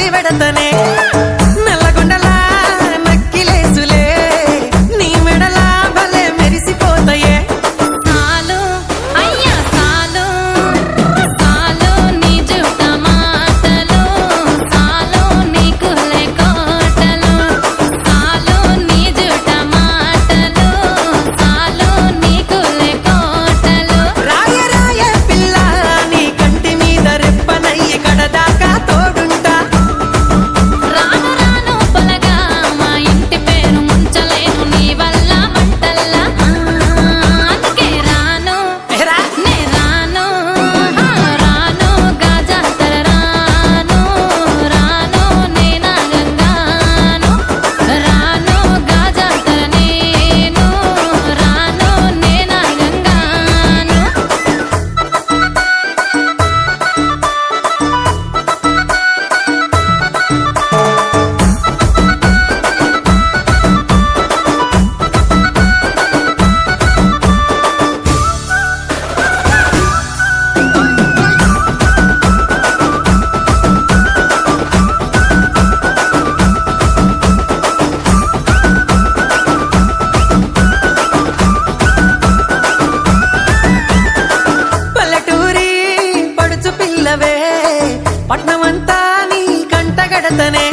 తల్లి వెడతనే నల్లగొండలా నక్కిలేసులే నీ మెడలా భలే మెరిసిపోతాయే సాలు అయ్యా సాలు సాలు నీ జుట్ట మాటలు సాలు నీకు లేకోటలు సాలు నీ జుట్ట మాటలు సాలు నీకు లేకోటలు రాయ రాయ పిల్ల నీ కంటి మీద రెప్పనయ్యి కడదాకా తోడుంటా రాను రాను పొలగా మా ఇంటి పేరు ముంచలేను నీ వల్ల మంటల్లా అందుకే రాను ఎరా నే రాను రాను గాజాతర రాను రాను నే నాగంగాను రాను గాజాతర నేను రాను నే నాగంగాను పల్లెటూరి పడుచు పిల్లవే పట్నమంతా నీ కంటగడతనే